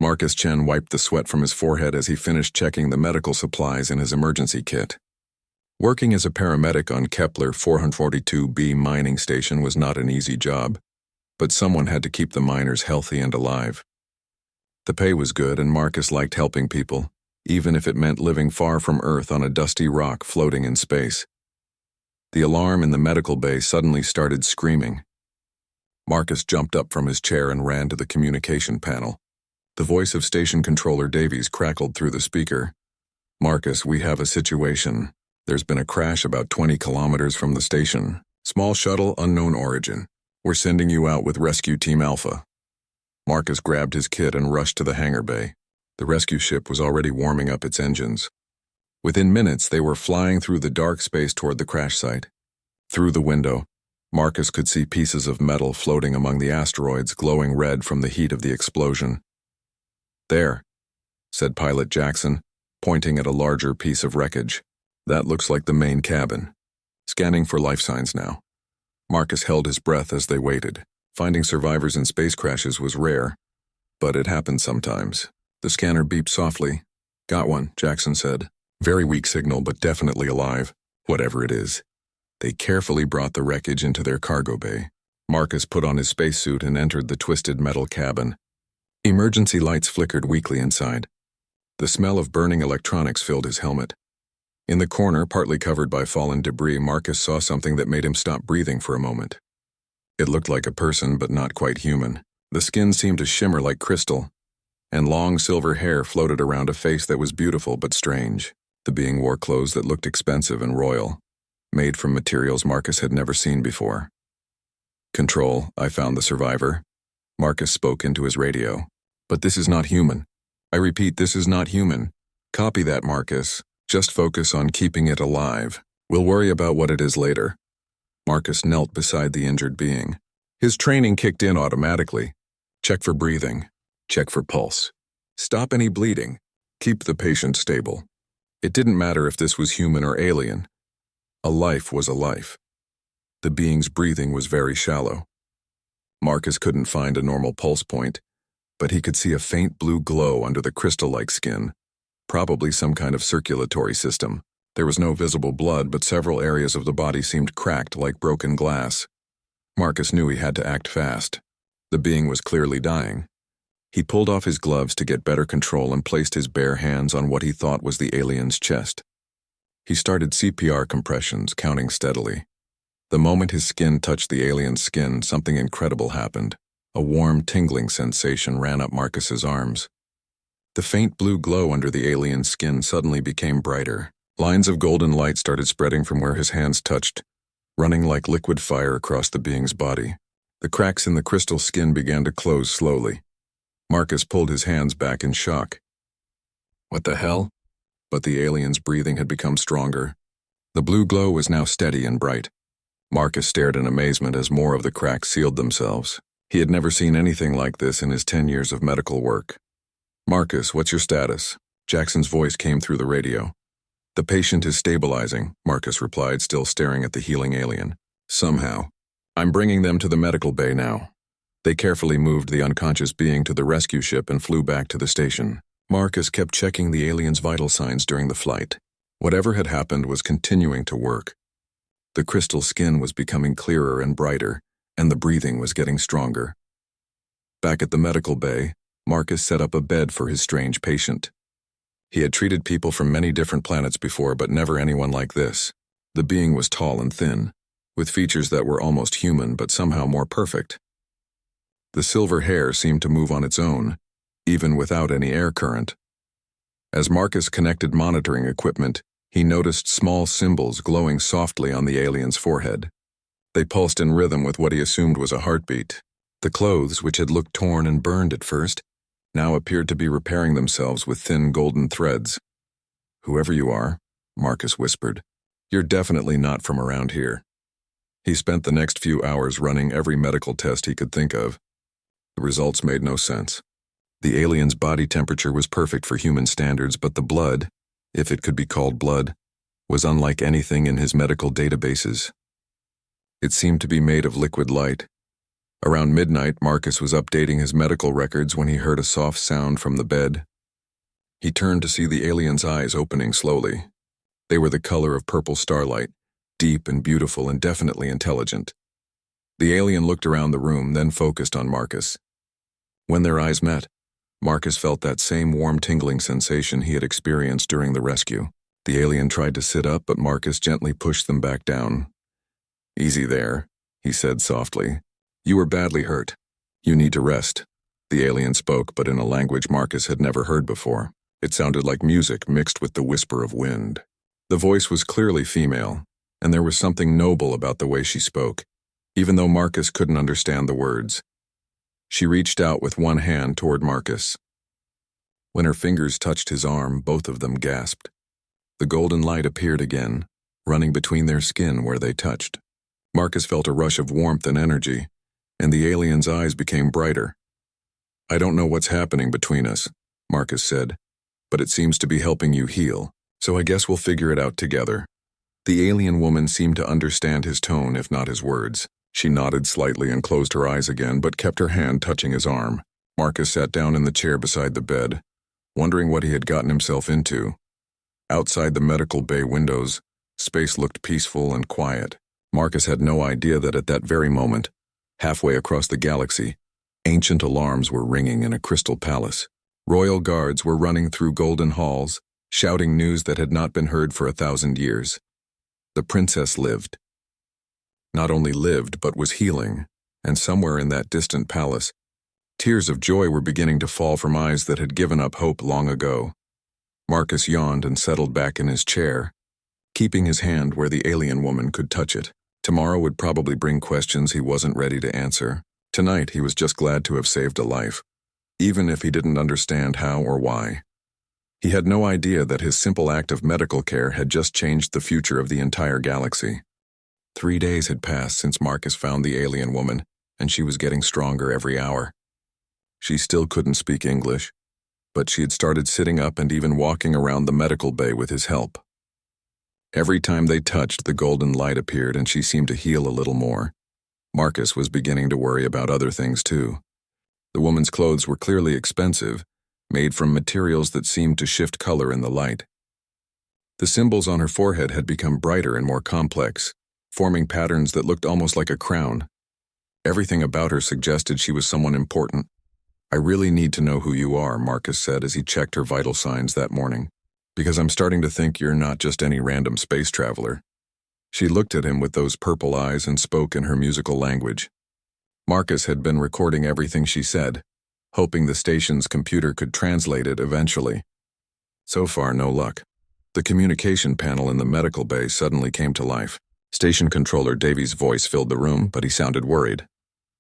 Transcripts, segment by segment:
Marcus Chen wiped the sweat from his forehead as he finished checking the medical supplies in his emergency kit. Working as a paramedic on Kepler 442b mining station was not an easy job, but someone had to keep the miners healthy and alive. The pay was good, and Marcus liked helping people, even if it meant living far from Earth on a dusty rock floating in space. The alarm in the medical bay suddenly started screaming. Marcus jumped up from his chair and ran to the communication panel. The voice of Station Controller Davies crackled through the speaker. "Marcus, we have a situation. There's been a crash about 20 kilometers from the station. Small shuttle, unknown origin. We're sending you out with Rescue Team Alpha." Marcus grabbed his kit and rushed to the hangar bay. The rescue ship was already warming up its engines. Within minutes, they were flying through the dark space toward the crash site. Through the window, Marcus could see pieces of metal floating among the asteroids, glowing red from the heat of the explosion. "There," said Pilot Jackson, pointing at a larger piece of wreckage. "That looks like the main cabin. Scanning for life signs now." Marcus held his breath as they waited. Finding survivors in space crashes was rare, but it happened sometimes. The scanner beeped softly. "Got one," Jackson said. "Very weak signal, but definitely alive, whatever it is." They carefully brought the wreckage into their cargo bay. Marcus put on his spacesuit and entered the twisted metal cabin. Emergency lights flickered weakly inside. The smell of burning electronics filled his helmet. In the corner, partly covered by fallen debris, Marcus saw something that made him stop breathing for a moment. It looked like a person, but not quite human. The skin seemed to shimmer like crystal, and long silver hair floated around a face that was beautiful but strange. The being wore clothes that looked expensive and royal, made from materials Marcus had never seen before. "Control, I found the survivor." Marcus spoke into his radio. "But this is not human. I repeat, this is not human. Copy that, Marcus. Just focus on keeping it alive. We'll worry about what it is later." Marcus knelt beside the injured being. His training kicked in automatically. Check for breathing. Check for pulse. Stop any bleeding. Keep the patient stable. It didn't matter if this was human or alien. A life was a life. The being's breathing was very shallow. Marcus couldn't find a normal pulse point, but he could see a faint blue glow under the crystal-like skin, probably some kind of circulatory system. There was no visible blood, but several areas of the body seemed cracked like broken glass. Marcus knew he had to act fast. The being was clearly dying. He pulled off his gloves to get better control and placed his bare hands on what he thought was the alien's chest. He started CPR compressions, counting steadily. The moment his skin touched the alien's skin, something incredible happened. A warm, tingling sensation ran up Marcus's arms. The faint blue glow under the alien's skin suddenly became brighter. Lines of golden light started spreading from where his hands touched, running like liquid fire across the being's body. The cracks in the crystal skin began to close slowly. Marcus pulled his hands back in shock. What the hell? But the alien's breathing had become stronger. The blue glow was now steady and bright. Marcus stared in amazement as more of the cracks sealed themselves. He had never seen anything like this in his 10 years of medical work. "Marcus, what's your status?" Jackson's voice came through the radio. "The patient is stabilizing," Marcus replied, still staring at the healing alien. "Somehow. I'm bringing them to the medical bay now." They carefully moved the unconscious being to the rescue ship and flew back to the station. Marcus kept checking the alien's vital signs during the flight. Whatever had happened was continuing to work. The crystal skin was becoming clearer and brighter, and the breathing was getting stronger. Back at the medical bay, Marcus set up a bed for his strange patient. He had treated people from many different planets before, but never anyone like this. The being was tall and thin, with features that were almost human but somehow more perfect. The silver hair seemed to move on its own, even without any air current. As Marcus connected monitoring equipment, he noticed small symbols glowing softly on the alien's forehead. They pulsed in rhythm with what he assumed was a heartbeat. The clothes, which had looked torn and burned at first, now appeared to be repairing themselves with thin golden threads. "Whoever you are," Marcus whispered, "you're definitely not from around here." He spent the next few hours running every medical test he could think of. The results made no sense. The alien's body temperature was perfect for human standards, but the blood, if it could be called blood, was unlike anything in his medical databases. It seemed to be made of liquid light, Around midnight, Marcus was updating his medical records when he heard a soft sound from the bed. He turned to see the alien's eyes opening slowly. They were the color of purple starlight, deep and beautiful and definitely intelligent. The alien looked around the room, then focused on Marcus. When their eyes met, Marcus felt that same warm tingling sensation he had experienced during the rescue. The alien tried to sit up, but Marcus gently pushed them back down. "Easy there," he said softly. "You were badly hurt. You need to rest." The alien spoke, but in a language Marcus had never heard before. It sounded like music mixed with the whisper of wind. The voice was clearly female, and there was something noble about the way she spoke, even though Marcus couldn't understand the words. She reached out with one hand toward Marcus. When her fingers touched his arm, both of them gasped. The golden light appeared again, running between their skin where they touched. Marcus felt a rush of warmth and energy, and the alien's eyes became brighter. "I don't know what's happening between us," Marcus said, "but it seems to be helping you heal, so I guess we'll figure it out together." The alien woman seemed to understand his tone, if not his words. She nodded slightly and closed her eyes again, but kept her hand touching his arm. Marcus sat down in the chair beside the bed, wondering what he had gotten himself into. Outside the medical bay windows, space looked peaceful and quiet. Marcus had no idea that at that very moment, halfway across the galaxy, ancient alarms were ringing in a crystal palace. Royal guards were running through golden halls, shouting news that had not been heard for 1,000 years. The princess lived. Not only lived, but was healing, and somewhere in that distant palace, tears of joy were beginning to fall from eyes that had given up hope long ago. Marcus yawned and settled back in his chair, keeping his hand where the alien woman could touch it. Tomorrow would probably bring questions he wasn't ready to answer. Tonight he was just glad to have saved a life, even if he didn't understand how or why. He had no idea that his simple act of medical care had just changed the future of the entire galaxy. 3 days had passed since Marcus found the alien woman, and she was getting stronger every hour. She still couldn't speak English, but she had started sitting up and even walking around the medical bay with his help. Every time they touched, the golden light appeared and she seemed to heal a little more. Marcus was beginning to worry about other things too. The woman's clothes were clearly expensive, made from materials that seemed to shift color in the light. The symbols on her forehead had become brighter and more complex, forming patterns that looked almost like a crown. Everything about her suggested she was someone important. "I really need to know who you are," Marcus said as he checked her vital signs that morning, "because I'm starting to think you're not just any random space traveler." She looked at him with those purple eyes and spoke in her musical language. Marcus had been recording everything she said, hoping the station's computer could translate it eventually. So far, no luck. The communication panel in the medical bay suddenly came to life. Station controller Davy's voice filled the room, but he sounded worried.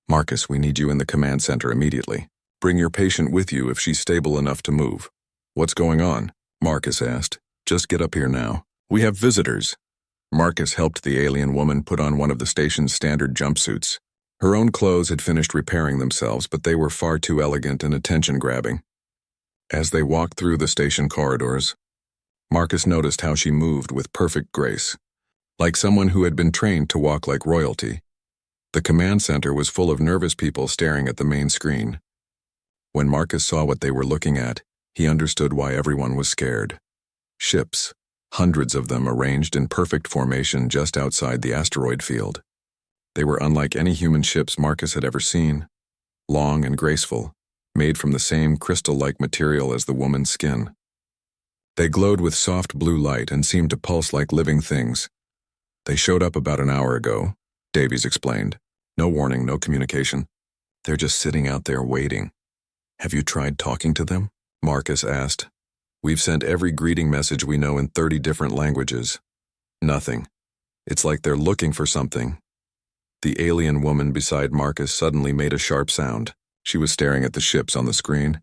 "Marcus, we need you in the command center immediately. Bring your patient with you if she's stable enough to move." "What's going on?" Marcus asked. "Just get up here now. We have visitors." Marcus helped the alien woman put on one of the station's standard jumpsuits. Her own clothes had finished repairing themselves, but they were far too elegant and attention-grabbing. As they walked through the station corridors, Marcus noticed how she moved with perfect grace, like someone who had been trained to walk like royalty. The command center was full of nervous people staring at the main screen. When Marcus saw what they were looking at, he understood why everyone was scared. Ships, hundreds of them arranged in perfect formation just outside the asteroid field. They were unlike any human ships Marcus had ever seen, long and graceful, made from the same crystal-like material as the woman's skin. They glowed with soft blue light and seemed to pulse like living things. "They showed up about an hour ago," Davies explained. "No warning, no communication. They're just sitting out there waiting." "Have you tried talking to them?" Marcus asked. "We've sent every greeting message we know in 30 different languages. Nothing. It's like they're looking for something." The alien woman beside Marcus suddenly made a sharp sound. She was staring at the ships on the screen,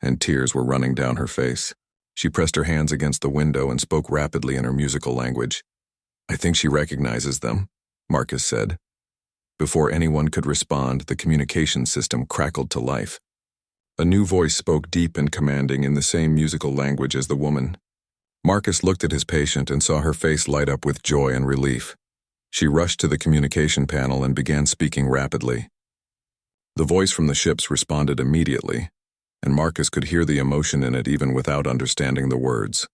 and tears were running down her face. She pressed her hands against the window and spoke rapidly in her musical language. "I think she recognizes them," Marcus said. Before anyone could respond, the communication system crackled to life. A new voice spoke deep and commanding in the same musical language as the woman. Marcus looked at his patient and saw her face light up with joy and relief. She rushed to the communication panel and began speaking rapidly. The voice from the ships responded immediately, and Marcus could hear the emotion in it even without understanding the words.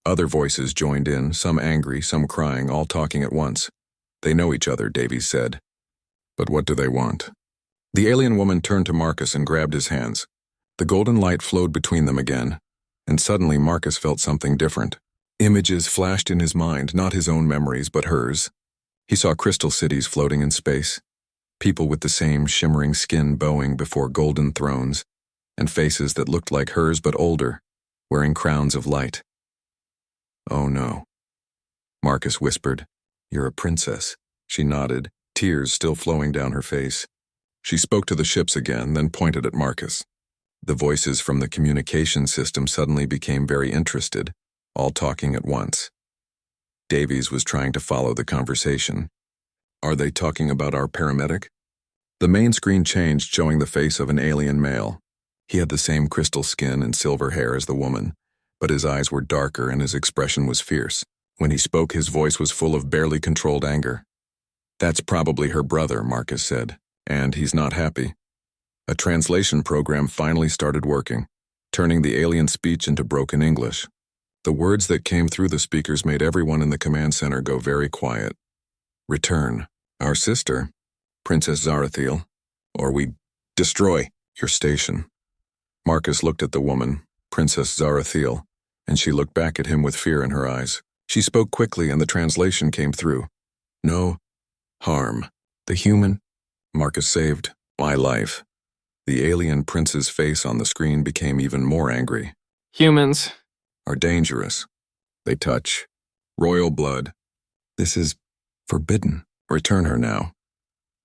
Other voices joined in, some angry, some crying, all talking at once. They know each other, Davies said. But what do they want? The alien woman turned to Marcus and grabbed his hands. The golden light flowed between them again, and suddenly Marcus felt something different. Images flashed in his mind, not his own memories, but hers. He saw crystal cities floating in space, people with the same shimmering skin bowing before golden thrones, and faces that looked like hers but older, wearing crowns of light. "Oh no," Marcus whispered. "You're a princess." She nodded, tears still flowing down her face. She spoke to the ships again, then pointed at Marcus. The voices from the communication system suddenly became very interested, all talking at once. Davies was trying to follow the conversation. "Are they talking about our paramedic?" The main screen changed, showing the face of an alien male. He had the same crystal skin and silver hair as the woman, but his eyes were darker and his expression was fierce. When he spoke, his voice was full of barely controlled anger. "That's probably her brother," Marcus said, "and he's not happy." A translation program finally started working, turning the alien speech into broken English. The words that came through the speakers made everyone in the command center go very quiet. "Return. Our sister, Princess Zarathiel, or we destroy your station." Marcus looked at the woman, Princess Zarathiel, and she looked back at him with fear in her eyes. She spoke quickly and the translation came through. "No harm. The human Marcus saved my life." The alien prince's face on the screen became even more angry. "Humans "Are dangerous. They touch royal blood. This is forbidden. Return her now."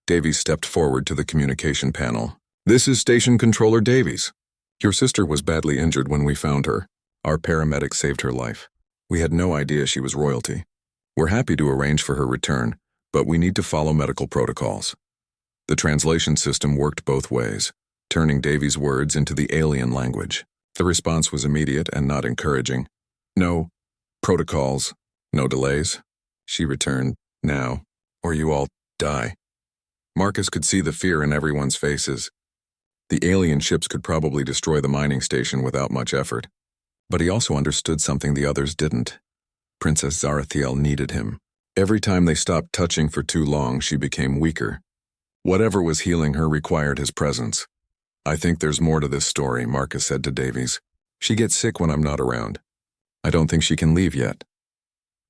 Davies stepped forward to the communication panel. "This is Station Controller Davies. Your sister was badly injured when we found her. Our paramedic saved her life. We had no idea she was royalty. We're happy to arrange for her return, but we need to follow medical protocols." The translation system worked both ways, turning Davies' words into the alien language. The response was immediate and not encouraging. "No protocols, no delays." She returned, "Now, or you all die." Marcus could see the fear in everyone's faces. The alien ships could probably destroy the mining station without much effort. But he also understood something the others didn't. Princess Zarathiel needed him. Every time they stopped touching for too long, she became weaker. Whatever was healing her required his presence. "I think there's more to this story," Marcus said to Davies. "She gets sick when I'm not around. I don't think she can leave yet."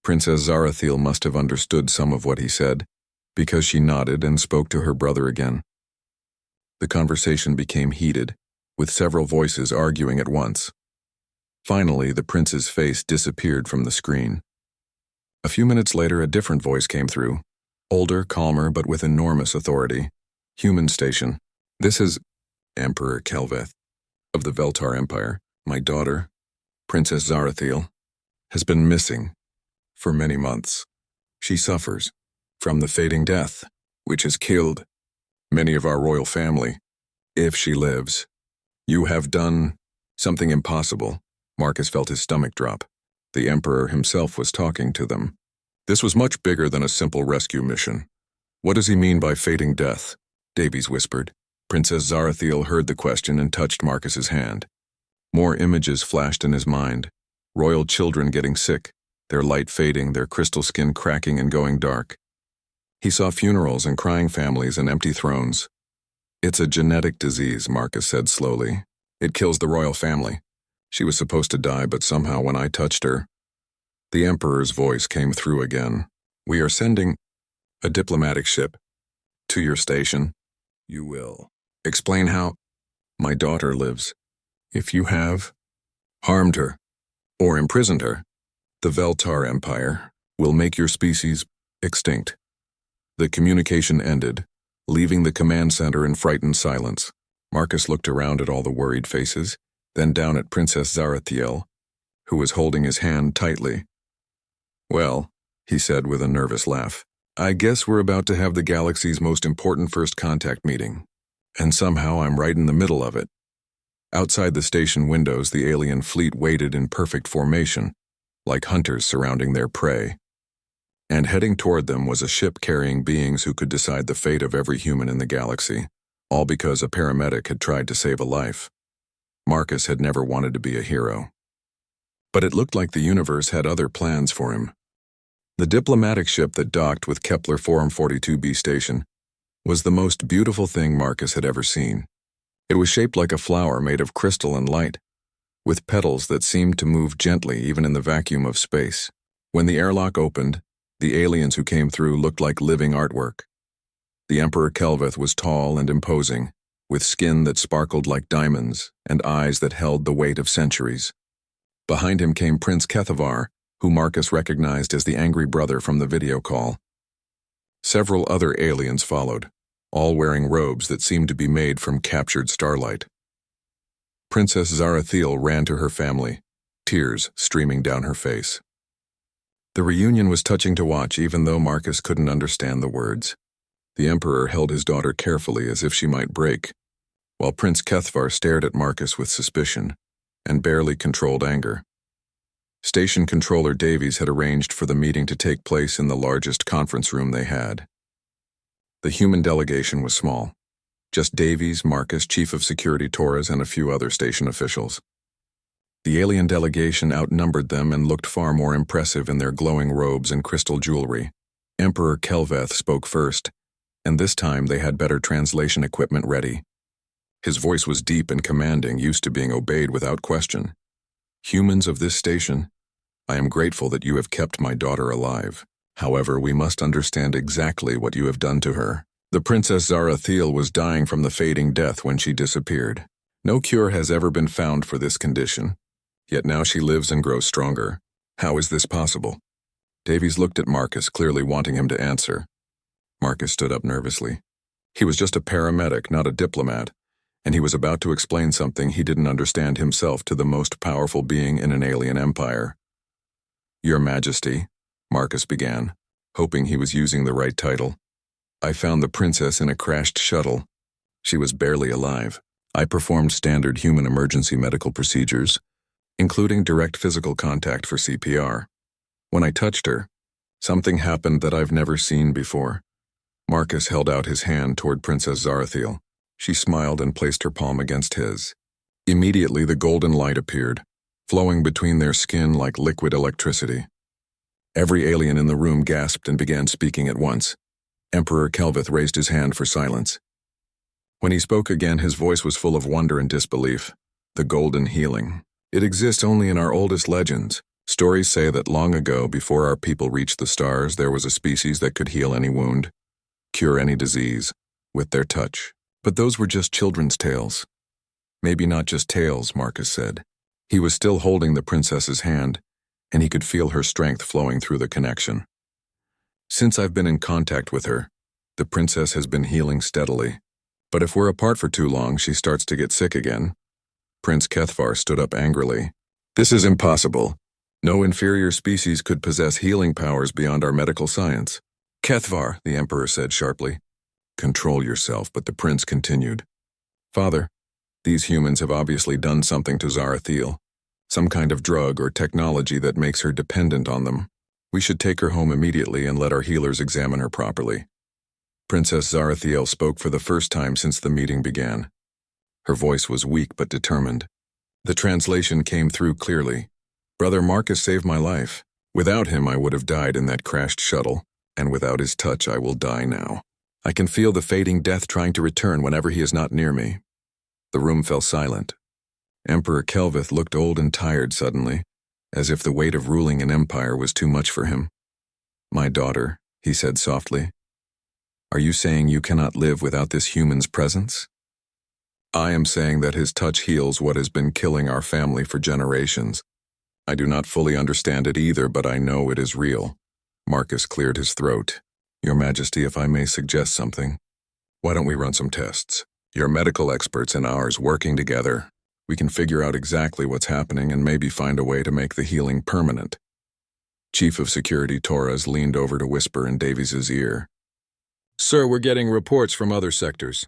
Princess Zarathiel must have understood some of what he said, because she nodded and spoke to her brother again. The conversation became heated, with several voices arguing at once. Finally, the prince's face disappeared from the screen. A few minutes later, a different voice came through. Older, calmer, but with enormous authority. "Human station. This is Emperor Kelveth of the Veltar Empire. My daughter, Princess Zarathiel, has been missing for many months. She suffers from the fading death, which has killed many of our royal family. If she lives, you have done something impossible." Marcus felt his stomach drop. The Emperor himself was talking to them. "This was much bigger than a simple rescue mission." "What does he mean by fading death?" Davies whispered. Princess Zarathiel heard the question and touched Marcus's hand. More images flashed in his mind. Royal children getting sick, their light fading, their crystal skin cracking and going dark. He saw funerals and crying families and empty thrones. "It's a genetic disease," Marcus said slowly. "It kills the royal family. She was supposed to die, but somehow when I touched her..." The Emperor's voice came through again. "We are sending a diplomatic ship to your station. You will explain how my daughter lives. If you have harmed her or imprisoned her, the Veltar Empire will make your species extinct." The communication ended, leaving the command center in frightened silence. Marcus looked around at all the worried faces, then down at Princess Zarathiel, who was holding his hand tightly. "Well," he said with a nervous laugh, "I guess we're about to have the galaxy's most important first contact meeting. And somehow I'm right in the middle of it." Outside the station windows, the alien fleet waited in perfect formation, like hunters surrounding their prey. And heading toward them was a ship carrying beings who could decide the fate of every human in the galaxy. all because a paramedic had tried to save a life. Marcus had never wanted to be a hero. But it looked like the universe had other plans for him. The diplomatic ship that docked with Kepler 442b station was the most beautiful thing Marcus had ever seen. It was shaped like a flower made of crystal and light, with petals that seemed to move gently even in the vacuum of space. When the airlock opened, the aliens who came through looked like living artwork. The Emperor Kelveth was tall and imposing, with skin that sparkled like diamonds and eyes that held the weight of centuries. Behind him came Prince Kethavar, who Marcus recognized as the angry brother from the video call. Several other aliens followed, all wearing robes that seemed to be made from captured starlight. Princess Zarathiel ran to her family, tears streaming down her face. The reunion was touching to watch, even though Marcus couldn't understand the words. The Emperor held his daughter carefully as if she might break, while Prince Kethvar stared at Marcus with suspicion and barely controlled anger. Station Controller Davies had arranged for the meeting to take place in the largest conference room they had. The human delegation was small. Just Davies, Marcus, Chief of Security Torres, and a few other station officials. The alien delegation outnumbered them and looked far more impressive in their glowing robes and crystal jewelry. Emperor Kelveth spoke first, and this time they had better translation equipment ready. His voice was deep and commanding, used to being obeyed without question. Humans of this station, I am grateful that you have kept my daughter alive. However, we must understand exactly what you have done to her. The Princess Zarathiel was dying from the fading death when she disappeared. No cure has ever been found for this condition, yet now she lives and grows stronger. How is this possible? Davies looked at Marcus, clearly wanting him to answer. Marcus stood up nervously. He was just a paramedic, not a diplomat, and he was about to explain something he didn't understand himself to the most powerful being in an alien empire. Your Majesty, Marcus began, hoping he was using the right title. I found the princess in a crashed shuttle. She was barely alive. I performed standard human emergency medical procedures, including direct physical contact for CPR. When I touched her, something happened that I've never seen before. Marcus held out his hand toward Princess Zarathiel. She smiled and placed her palm against his. Immediately, the golden light appeared, flowing between their skin like liquid electricity. Every alien in the room gasped and began speaking at once. Emperor Kelveth raised his hand for silence. When he spoke again, his voice was full of wonder and disbelief. The golden healing. It exists only in our oldest legends. Stories say that long ago, before our people reached the stars, there was a species that could heal any wound, cure any disease, with their touch. But those were just children's tales. Maybe not just tales, Marcus said. He was still holding the princess's hand, and he could feel her strength flowing through the connection. Since I've been in contact with her, the princess has been healing steadily. But if we're apart for too long, she starts to get sick again. Prince Kethvar stood up angrily. This is impossible. No inferior species could possess healing powers beyond our medical science. Kethvar, the Emperor said sharply. Control yourself, but the prince continued. Father, these humans have obviously done something to Zarathiel. Some kind of drug or technology that makes her dependent on them. We should take her home immediately and let our healers examine her properly. Princess Zarathiel spoke for the first time since the meeting began. Her voice was weak but determined. The translation came through clearly. Brother Marcus saved my life. Without him, I would have died in that crashed shuttle, and without his touch, I will die now. I can feel the fading death trying to return whenever he is not near me. The room fell silent. Emperor Kelveth looked old and tired suddenly, as if the weight of ruling an empire was too much for him. My daughter, he said softly. Are you saying you cannot live without this human's presence? I am saying that his touch heals what has been killing our family for generations. I do not fully understand it either, but I know it is real. Marcus cleared his throat. Your Majesty, if I may suggest something, why don't we run some tests? Your medical experts and ours working together. We can figure out exactly what's happening and maybe find a way to make the healing permanent. Chief of Security Torres leaned over to whisper in Davies's ear. Sir, we're getting reports from other sectors.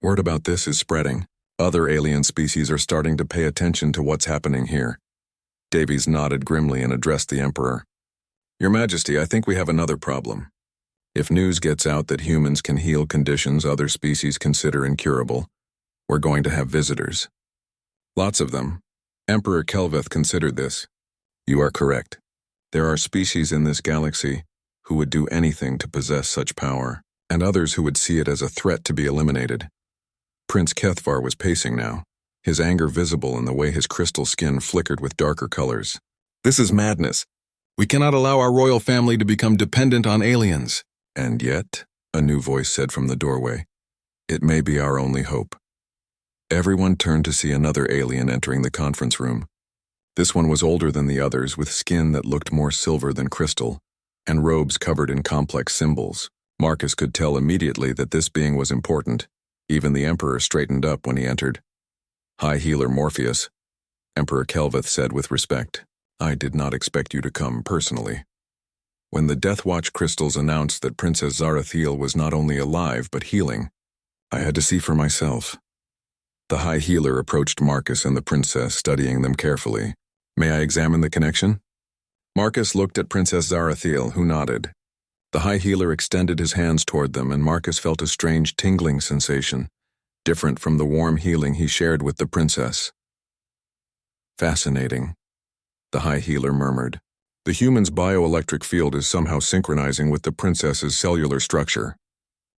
Word about this is spreading. Other alien species are starting to pay attention to what's happening here. Davies nodded grimly and addressed the Emperor. Your Majesty, I think we have another problem. If news gets out that humans can heal conditions other species consider incurable, we're going to have visitors. Lots of them. Emperor Kelveth considered this. You are correct. There are species in this galaxy who would do anything to possess such power, and others who would see it as a threat to be eliminated. Prince Kethvar was pacing now, his anger visible in the way his crystal skin flickered with darker colors. This is madness. We cannot allow our royal family to become dependent on aliens. And yet, a new voice said from the doorway, it may be our only hope. Everyone turned to see another alien entering the conference room. This one was older than the others, with skin that looked more silver than crystal, and robes covered in complex symbols. Marcus could tell immediately that this being was important. Even the Emperor straightened up when he entered. High Healer Morpheus, Emperor Kelveth said with respect. I did not expect you to come personally. When the Death Watch crystals announced that Princess Zarathiel was not only alive but healing, I had to see for myself. The High Healer approached Marcus and the princess, studying them carefully. May I examine the connection? Marcus looked at Princess Zarathiel, who nodded. The High Healer extended his hands toward them, and Marcus felt a strange tingling sensation, different from the warm healing he shared with the princess. Fascinating, the High Healer murmured. The human's bioelectric field is somehow synchronizing with the princess's cellular structure.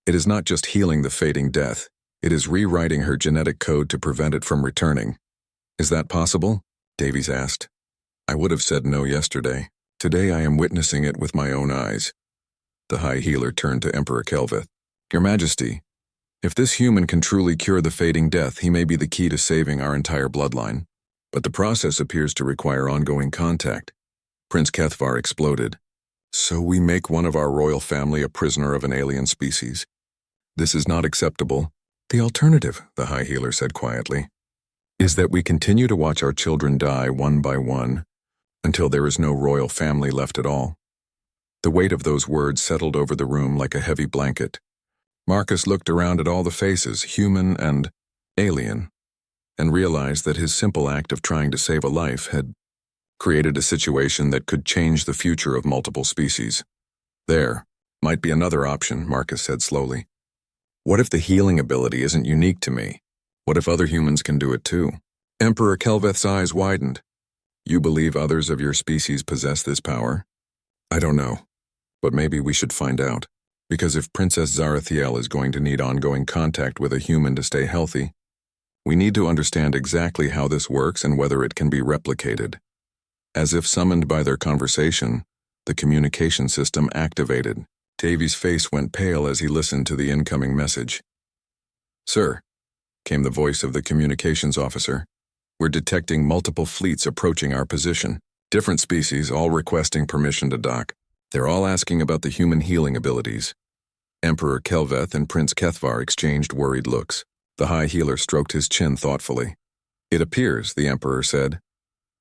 It is not just healing the fading death, it is rewriting her genetic code to prevent it from returning. Is that possible? Davies asked. I would have said no yesterday. Today I am witnessing it with my own eyes. The High Healer turned to Emperor Kelveth. Your Majesty, if this human can truly cure the fading death, he may be the key to saving our entire bloodline. But the process appears to require ongoing contact. Prince Kethvar exploded. So we make one of our royal family a prisoner of an alien species. This is not acceptable. The alternative, the High Healer said quietly, is that we continue to watch our children die one by one until there is no royal family left at all. The weight of those words settled over the room like a heavy blanket. Marcus looked around at all the faces, human and alien, and realized that his simple act of trying to save a life had created a situation that could change the future of multiple species. There might be another option, Marcus said slowly. What if the healing ability isn't unique to me? What if other humans can do it too? Emperor Kelveth's eyes widened. You believe others of your species possess this power? I don't know, but maybe we should find out. Because if Princess Zarathiel is going to need ongoing contact with a human to stay healthy, we need to understand exactly how this works and whether it can be replicated. As if summoned by their conversation, the communication system activated. Davies' face went pale as he listened to the incoming message. Sir, came the voice of the communications officer, we're detecting multiple fleets approaching our position. Different species, all requesting permission to dock. They're all asking about the human healing abilities. Emperor Kelveth and Prince Kethvar exchanged worried looks. The High Healer stroked his chin thoughtfully. It appears, the Emperor said,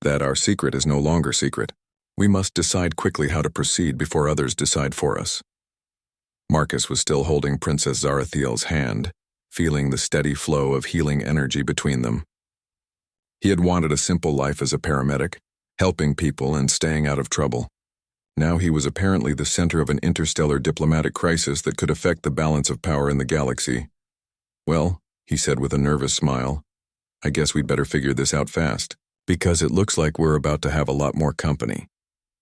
that our secret is no longer secret. We must decide quickly how to proceed before others decide for us. Marcus was still holding Princess Zarathiel's hand, feeling the steady flow of healing energy between them. He had wanted a simple life as a paramedic, helping people and staying out of trouble. Now he was apparently the center of an interstellar diplomatic crisis that could affect the balance of power in the galaxy. Well, he said with a nervous smile, I guess we'd better figure this out fast, because it looks like we're about to have a lot more company.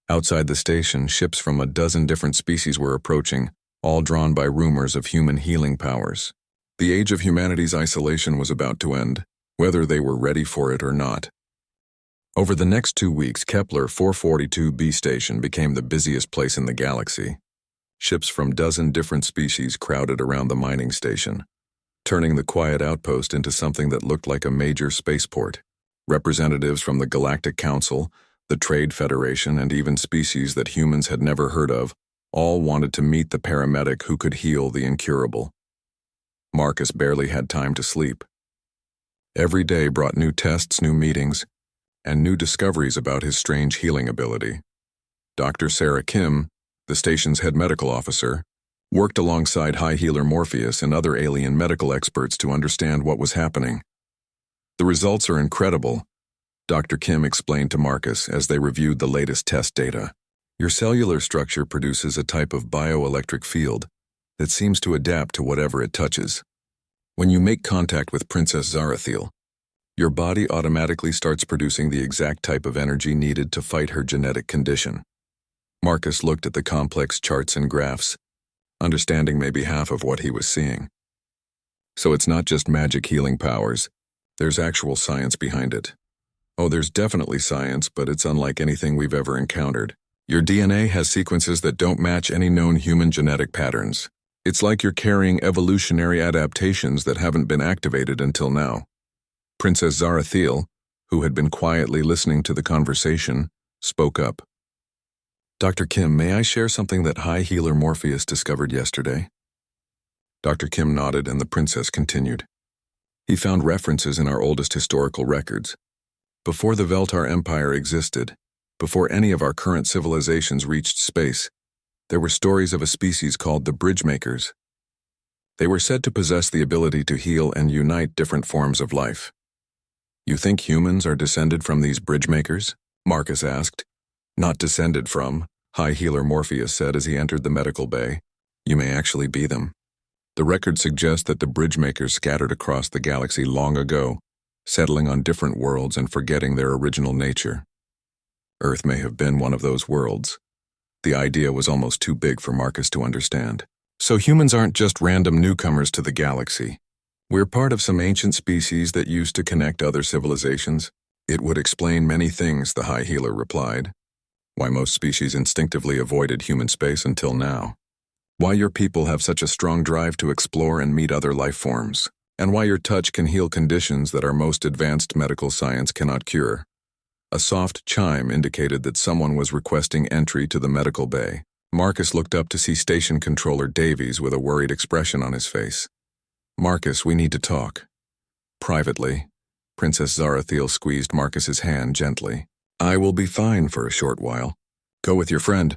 Outside the station, ships from a dozen different species were approaching, all drawn by rumors of human healing powers. The age of humanity's isolation was about to end, whether they were ready for it or not. Over the next 2 weeks, Kepler 442b station became the busiest place in the galaxy. Ships from dozen different species crowded around the mining station, turning the quiet outpost into something that looked like a major spaceport. Representatives from the Galactic Council, the Trade Federation, and even species that humans had never heard of, all wanted to meet the paramedic who could heal the incurable. Marcus barely had time to sleep. Every day brought new tests, new meetings, and new discoveries about his strange healing ability. Dr. Sarah Kim, the station's head medical officer, worked alongside High Healer Morpheus and other alien medical experts to understand what was happening. The results are incredible, Dr. Kim explained to Marcus as they reviewed the latest test data. Your cellular structure produces a type of bioelectric field that seems to adapt to whatever it touches. When you make contact with Princess Zarathiel, your body automatically starts producing the exact type of energy needed to fight her genetic condition. Marcus looked at the complex charts and graphs, understanding maybe half of what he was seeing. So it's not just magic healing powers, there's actual science behind it. Oh, there's definitely science, but it's unlike anything we've ever encountered. Your DNA has sequences that don't match any known human genetic patterns. It's like you're carrying evolutionary adaptations that haven't been activated until now. Princess Zarathiel, who had been quietly listening to the conversation, spoke up. Dr. Kim, may I share something that High Healer Morpheus discovered yesterday? Dr. Kim nodded and the princess continued. He found references in our oldest historical records. Before the Veltar Empire existed, before any of our current civilizations reached space, there were stories of a species called the Bridgemakers. They were said to possess the ability to heal and unite different forms of life. You think humans are descended from these Bridgemakers? Marcus asked. Not descended from, High Healer Morpheus said as he entered the medical bay. You may actually be them. The records suggest that the Bridgemakers scattered across the galaxy long ago, settling on different worlds and forgetting their original nature. Earth may have been one of those worlds. The idea was almost too big for Marcus to understand. So humans aren't just random newcomers to the galaxy. We're part of some ancient species that used to connect other civilizations. It would explain many things, the High Healer replied. Why most species instinctively avoided human space until now. Why your people have such a strong drive to explore and meet other life forms. And why your touch can heal conditions that our most advanced medical science cannot cure. A soft chime indicated that someone was requesting entry to the medical bay. Marcus looked up to see Station Controller Davies with a worried expression on his face. Marcus, we need to talk. Privately, Princess Zarathiel squeezed Marcus's hand gently. I will be fine for a short while. Go with your friend.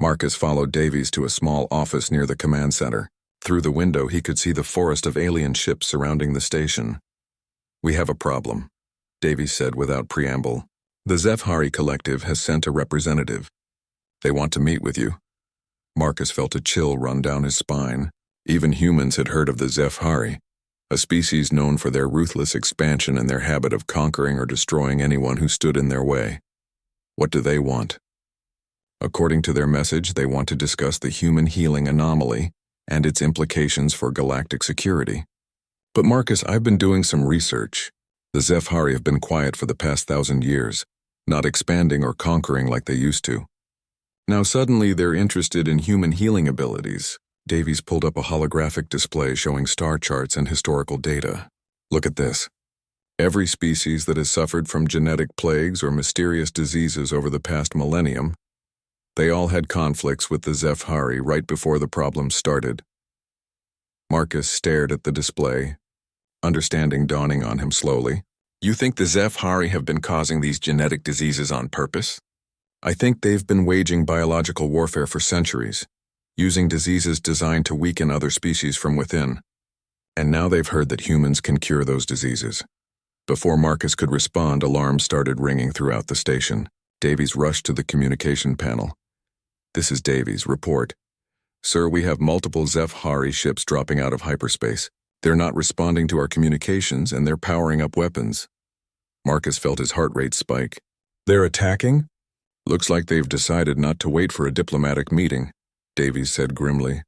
Marcus followed Davies to a small office near the command center. Through the window, he could see the forest of alien ships surrounding the station. We have a problem, Davies said without preamble. The Zefhari Collective has sent a representative. They want to meet with you. Marcus felt a chill run down his spine. Even humans had heard of the Zefhari, a species known for their ruthless expansion and their habit of conquering or destroying anyone who stood in their way. What do they want? According to their message, they want to discuss the human healing anomaly and its implications for galactic security. But Marcus, I've been doing some research. The Zefhari have been quiet for the past 1,000 years, not expanding or conquering like they used to. Now suddenly they're interested in human healing abilities. Davies pulled up a holographic display showing star charts and historical data. Look at this. Every species that has suffered from genetic plagues or mysterious diseases over the past millennium, they all had conflicts with the Zefhari right before the problem started. Marcus stared at the display, understanding dawning on him slowly. You think the Zefhari have been causing these genetic diseases on purpose? I think they've been waging biological warfare for centuries, using diseases designed to weaken other species from within. And now they've heard that humans can cure those diseases. Before Marcus could respond, alarms started ringing throughout the station. Davies rushed to the communication panel. This is Davies, report. Sir, we have multiple Zefhari ships dropping out of hyperspace. They're not responding to our communications and they're powering up weapons. Marcus felt his heart rate spike. They're attacking? Looks like they've decided not to wait for a diplomatic meeting, Davies said grimly.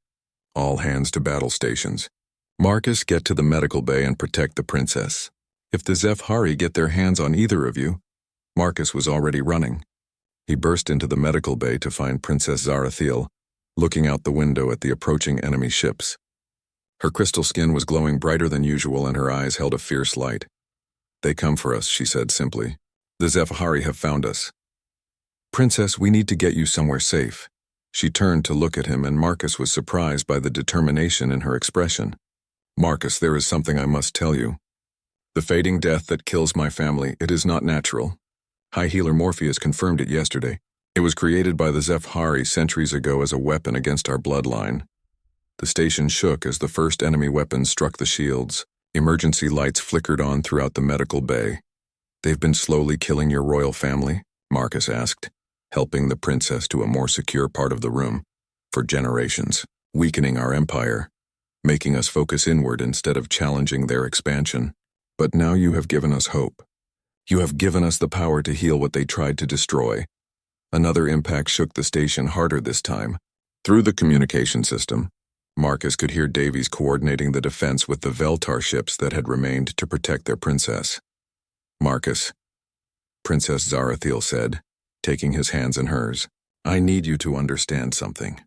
All hands to battle stations. Marcus, get to the medical bay and protect the princess. If the Zefhari get their hands on either of you, Marcus was already running. He burst into the medical bay to find Princess Zarathiel, looking out the window at the approaching enemy ships. Her crystal skin was glowing brighter than usual and her eyes held a fierce light. They come for us, she said simply. The Zefhari have found us. Princess, we need to get you somewhere safe. She turned to look at him and Marcus was surprised by the determination in her expression. Marcus, there is something I must tell you. The fading death that kills my family, it is not natural. High Healer Morpheus confirmed it yesterday. It was created by the Zefhari centuries ago as a weapon against our bloodline. The station shook as the first enemy weapons struck the shields. Emergency lights flickered on throughout the medical bay. They've been slowly killing your royal family? Marcus asked. helping the princess to a more secure part of the room, for generations, weakening our empire, making us focus inward instead of challenging their expansion. But now you have given us hope. You have given us the power to heal what they tried to destroy. Another impact shook the station harder this time. Through the communication system, Marcus could hear Davies coordinating the defense with the Veltar ships that had remained to protect their princess. Marcus, Princess Zarathiel said, taking his hands in hers, I need you to understand something.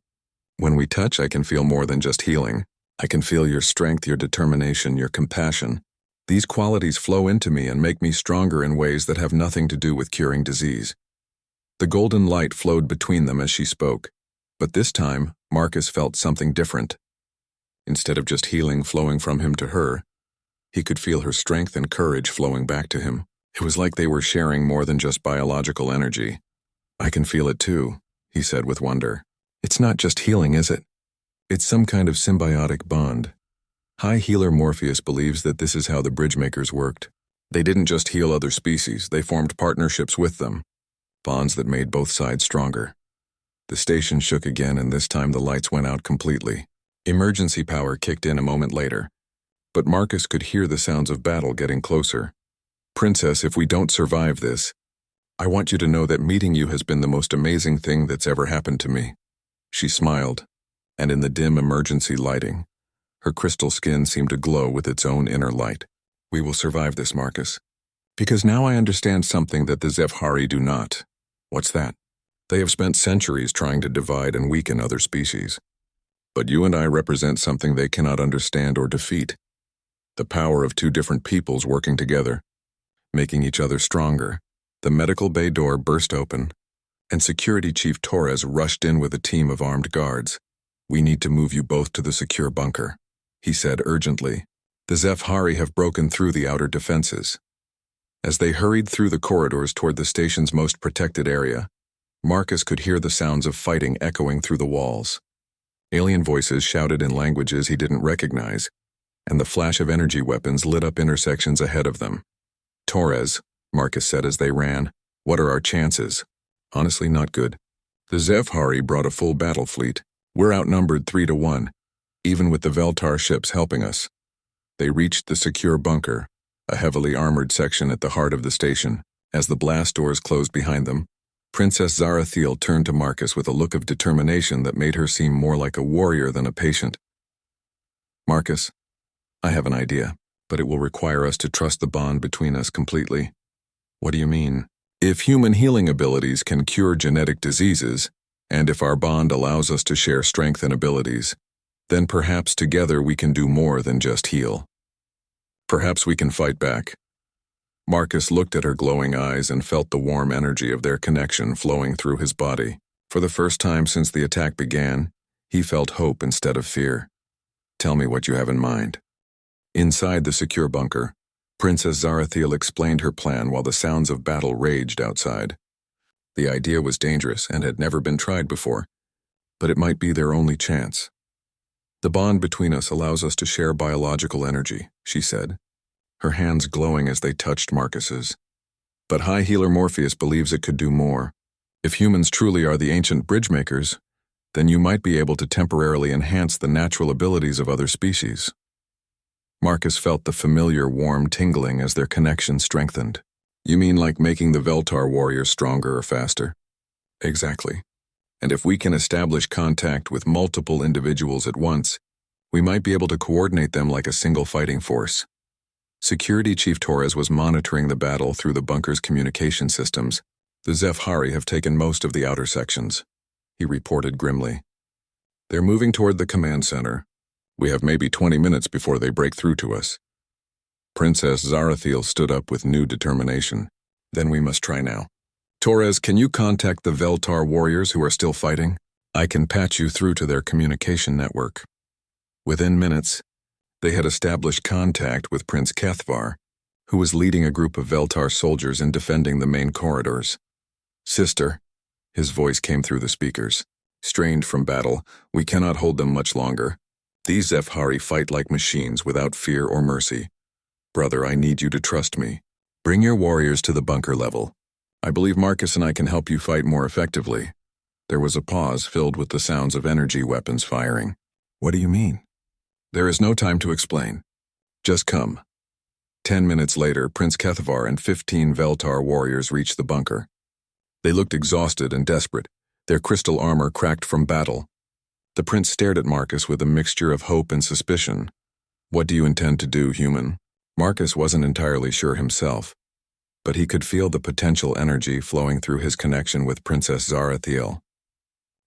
When we touch, I can feel more than just healing. I can feel your strength, your determination, your compassion. These qualities flow into me and make me stronger in ways that have nothing to do with curing disease. The golden light flowed between them as she spoke, but this time, Marcus felt something different. Instead of just healing flowing from him to her, he could feel her strength and courage flowing back to him. It was like they were sharing more than just biological energy. I can feel it too, he said with wonder. It's not just healing, is it? It's some kind of symbiotic bond. High Healer Morpheus believes that this is how the Bridgemakers worked. They didn't just heal other species, they formed partnerships with them. Bonds that made both sides stronger. The station shook again, and this time the lights went out completely. Emergency power kicked in a moment later, but Marcus could hear the sounds of battle getting closer. Princess, if we don't survive this, I want you to know that meeting you has been the most amazing thing that's ever happened to me. She smiled, and in the dim emergency lighting, her crystal skin seemed to glow with its own inner light. We will survive this, Marcus. Because now I understand something that the Zefhari do not. What's that? They have spent centuries trying to divide and weaken other species. But you and I represent something they cannot understand or defeat. The power of two different peoples working together, making each other stronger. The medical bay door burst open, and Security Chief Torres rushed in with a team of armed guards. We need to move you both to the secure bunker, he said urgently. The Zefhari have broken through the outer defenses. As they hurried through the corridors toward the station's most protected area, Marcus could hear the sounds of fighting echoing through the walls. Alien voices shouted in languages he didn't recognize, and the flash of energy weapons lit up intersections ahead of them. Torres, Marcus said as they ran, what are our chances? Honestly, not good. The Zefhari brought a full battle fleet. We're outnumbered 3-1, even with the Veltar ships helping us. They reached the secure bunker, a heavily armored section at the heart of the station. As the blast doors closed behind them, Princess Zarathiel turned to Marcus with a look of determination that made her seem more like a warrior than a patient. Marcus, I have an idea, but it will require us to trust the bond between us completely. What do you mean? If human healing abilities can cure genetic diseases, and if our bond allows us to share strength and abilities, then perhaps together we can do more than just heal. Perhaps we can fight back. Marcus looked at her glowing eyes and felt the warm energy of their connection flowing through his body. For the first time since the attack began, he felt hope instead of fear. Tell me what you have in mind. Inside the secure bunker, Princess Zarathiel explained her plan while the sounds of battle raged outside. The idea was dangerous and had never been tried before, but it might be their only chance. The bond between us allows us to share biological energy, she said, her hands glowing as they touched Marcus's. But High Healer Morpheus believes it could do more. If humans truly are the ancient Bridgemakers, then you might be able to temporarily enhance the natural abilities of other species. Marcus felt the familiar warm tingling as their connection strengthened. You mean like making the Veltar warriors stronger or faster? Exactly. And if we can establish contact with multiple individuals at once, we might be able to coordinate them like a single fighting force. Security Chief Torres was monitoring the battle through the bunker's communication systems. The Zefhari have taken most of the outer sections, he reported grimly. They're moving toward the command center. We have maybe 20 minutes before they break through to us. Princess Zarathiel stood up with new determination. Then we must try now. Torres, can you contact the Veltar warriors who are still fighting? I can patch you through to their communication network. Within minutes, they had established contact with Prince Kethvar, who was leading a group of Veltar soldiers in defending the main corridors. Sister, his voice came through the speakers. Strained from battle, we cannot hold them much longer. These Zefhari fight like machines without fear or mercy. Brother, I need you to trust me. Bring your warriors to the bunker level. I believe Marcus and I can help you fight more effectively. There was a pause filled with the sounds of energy weapons firing. What do you mean? There is no time to explain. Just come. 10 minutes later, Prince Kethavar and 15 Veltar warriors reached the bunker. They looked exhausted and desperate, their crystal armor cracked from battle. The prince stared at Marcus with a mixture of hope and suspicion. What do you intend to do, human? Marcus wasn't entirely sure himself, but he could feel the potential energy flowing through his connection with Princess Zarathiel.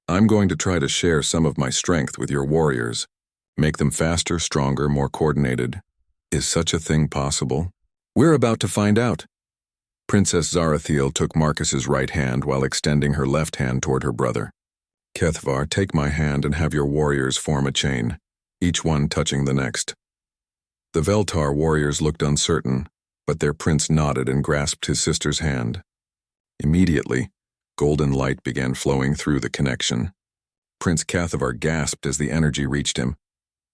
I'm going to try to share some of my strength with your warriors, make them faster, stronger, more coordinated. Is such a thing possible? We're about to find out. Princess Zarathiel took Marcus's right hand while extending her left hand toward her brother. Kethavar, take my hand and have your warriors form a chain, each one touching the next. The Veltar warriors looked uncertain, but their prince nodded and grasped his sister's hand. Immediately, golden light began flowing through the connection. Prince Kethavar gasped as the energy reached him,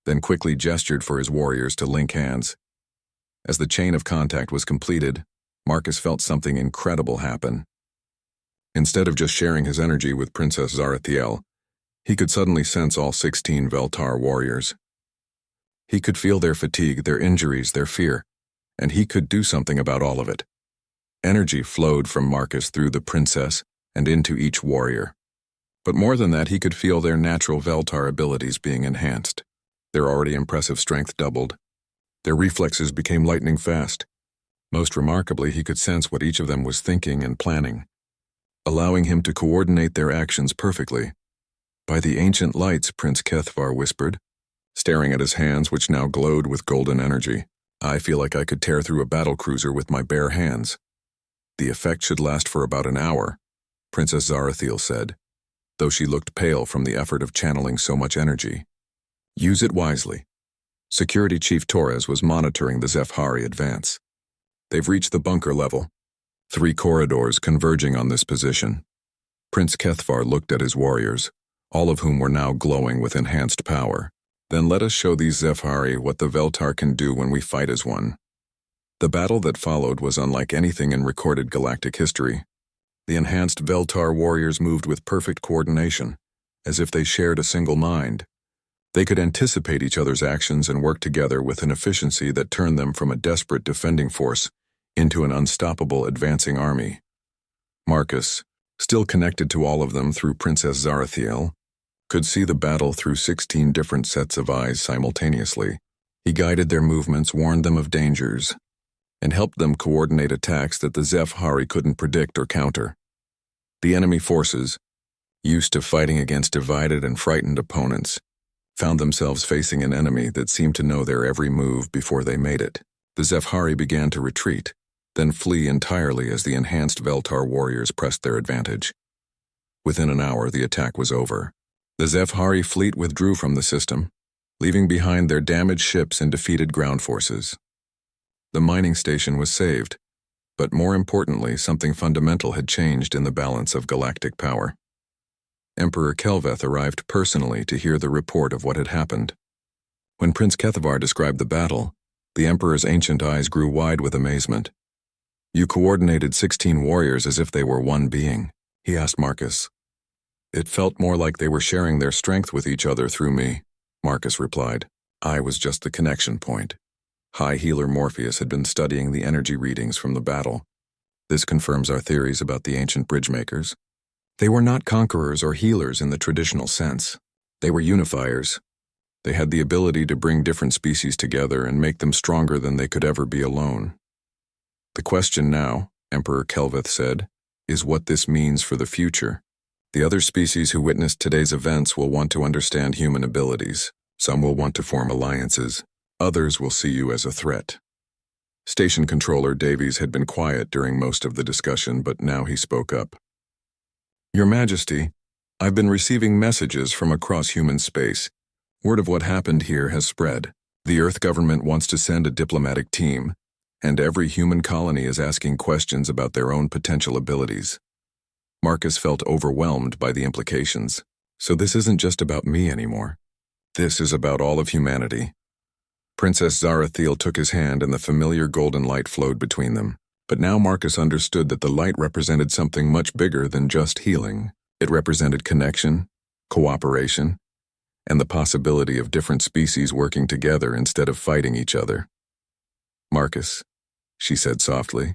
then quickly gestured for his warriors to link hands. As the chain of contact was completed, Marcus felt something incredible happen. Instead of just sharing his energy with Princess Zarathiel, he could suddenly sense all 16 Veltar warriors. He could feel their fatigue, their injuries, their fear, and he could do something about all of it. Energy flowed from Marcus through the princess and into each warrior. But more than that, he could feel their natural Veltar abilities being enhanced. Their already impressive strength doubled. Their reflexes became lightning fast. Most remarkably, he could sense what each of them was thinking and planning, allowing him to coordinate their actions perfectly. By the ancient lights, Prince Kethavar whispered, staring at his hands which now glowed with golden energy. I feel like I could tear through a battlecruiser with my bare hands. The effect should last for about an hour, Princess Zarathiel said, though she looked pale from the effort of channeling so much energy. Use it wisely. Security Chief Torres was monitoring the Zefhari advance. They've reached the bunker level, 3 corridors converging on this position. Prince Kethavar looked at his warriors, all of whom were now glowing with enhanced power. Then let us show these Zefhari what the Veltar can do when we fight as one. The battle that followed was unlike anything in recorded galactic history. The enhanced Veltar warriors moved with perfect coordination, as if they shared a single mind. They could anticipate each other's actions and work together with an efficiency that turned them from a desperate defending force into an unstoppable advancing army. Marcus, still connected to all of them through Princess Zarathiel, could see the battle through 16 different sets of eyes simultaneously. He guided their movements, warned them of dangers, and helped them coordinate attacks that the Zefhari couldn't predict or counter. The enemy forces, used to fighting against divided and frightened opponents, found themselves facing an enemy that seemed to know their every move before they made it. The Zefhari began to retreat, then flee entirely as the enhanced Veltar warriors pressed their advantage. Within an hour, the attack was over. The Zefhari fleet withdrew from the system, leaving behind their damaged ships and defeated ground forces. The mining station was saved, but more importantly, something fundamental had changed in the balance of galactic power. Emperor Kelveth arrived personally to hear the report of what had happened. When Prince Kethavar described the battle, the Emperor's ancient eyes grew wide with amazement. You coordinated 16 warriors as if they were one being, he asked Marcus. It felt more like they were sharing their strength with each other through me, Marcus replied. I was just the connection point. High Healer Morpheus had been studying the energy readings from the battle. This confirms our theories about the ancient bridgemakers. They were not conquerors or healers in the traditional sense. They were unifiers. They had the ability to bring different species together and make them stronger than they could ever be alone. The question now, Emperor Kelveth said, is what this means for the future. The other species who witnessed today's events will want to understand human abilities. Some will want to form alliances. Others will see you as a threat. Station Controller Davies had been quiet during most of the discussion, but now he spoke up. Your Majesty, I've been receiving messages from across human space. Word of what happened here has spread. The Earth government wants to send a diplomatic team, and every human colony is asking questions about their own potential abilities. Marcus felt overwhelmed by the implications. So this isn't just about me anymore. This is about all of humanity. Princess Zarathiel took his hand and the familiar golden light flowed between them. But now Marcus understood that the light represented something much bigger than just healing. It represented connection, cooperation, and the possibility of different species working together instead of fighting each other. "Marcus," she said softly,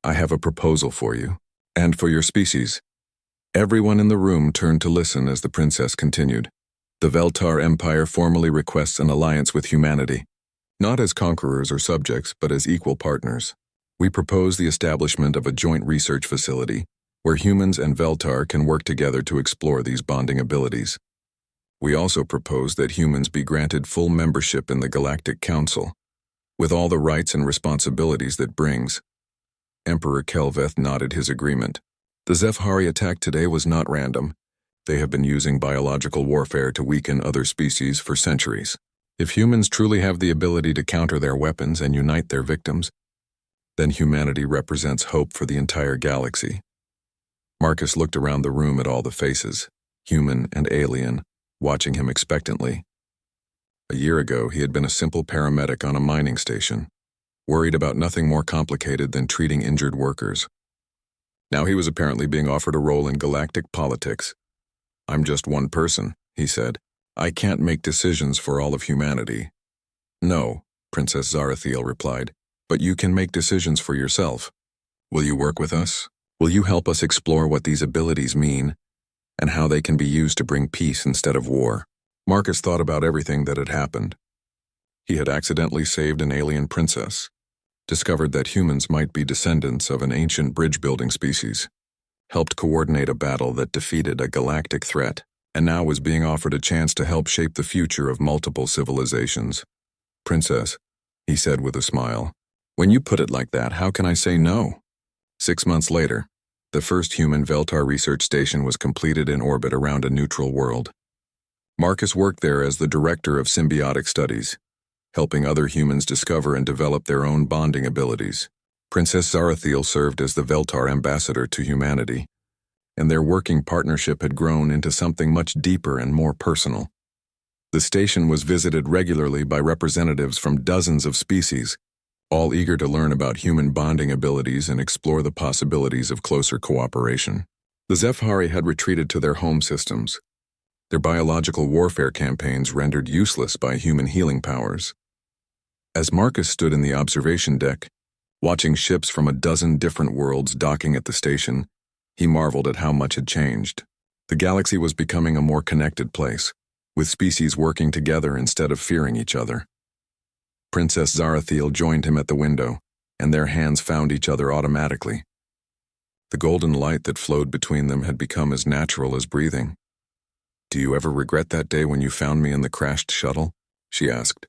"I have a proposal for you, and for your species." Everyone in the room turned to listen as the princess continued. "The Veltar Empire formally requests an alliance with humanity, not as conquerors or subjects, but as equal partners. We propose the establishment of a joint research facility where humans and Veltar can work together to explore these bonding abilities. We also propose that humans be granted full membership in the Galactic Council, with all the rights and responsibilities that brings." Emperor Kelveth nodded his agreement. "The Zefhari attack today was not random. They have been using biological warfare to weaken other species for centuries. If humans truly have the ability to counter their weapons and unite their victims, then humanity represents hope for the entire galaxy." Marcus looked around the room at all the faces, human and alien, watching him expectantly. A year ago, he had been a simple paramedic on a mining station, worried about nothing more complicated than treating injured workers. Now he was apparently being offered a role in galactic politics. "I'm just one person," he said. "I can't make decisions for all of humanity." "No," Princess Zarathiel replied, "but you can make decisions for yourself. Will you work with us? Will you help us explore what these abilities mean and how they can be used to bring peace instead of war?" Marcus thought about everything that had happened. He had accidentally saved an alien princess, discovered that humans might be descendants of an ancient bridge-building species, helped coordinate a battle that defeated a galactic threat, and now was being offered a chance to help shape the future of multiple civilizations. "Princess," he said with a smile, "when you put it like that, how can I say no?" 6 months later, the first human Veltar research station was completed in orbit around a neutral world. Marcus worked there as the director of symbiotic studies, helping other humans discover and develop their own bonding abilities. Princess Zarathiel served as the Veltar ambassador to humanity, and their working partnership had grown into something much deeper and more personal. The station was visited regularly by representatives from dozens of species, all eager to learn about human bonding abilities and explore the possibilities of closer cooperation. The Zefhari had retreated to their home systems, their biological warfare campaigns rendered useless by human healing powers. As Marcus stood in the observation deck, watching ships from a dozen different worlds docking at the station, he marveled at how much had changed. The galaxy was becoming a more connected place, with species working together instead of fearing each other. Princess Zarathiel joined him at the window, and their hands found each other automatically. The golden light that flowed between them had become as natural as breathing. "Do you ever regret that day when you found me in the crashed shuttle?" she asked.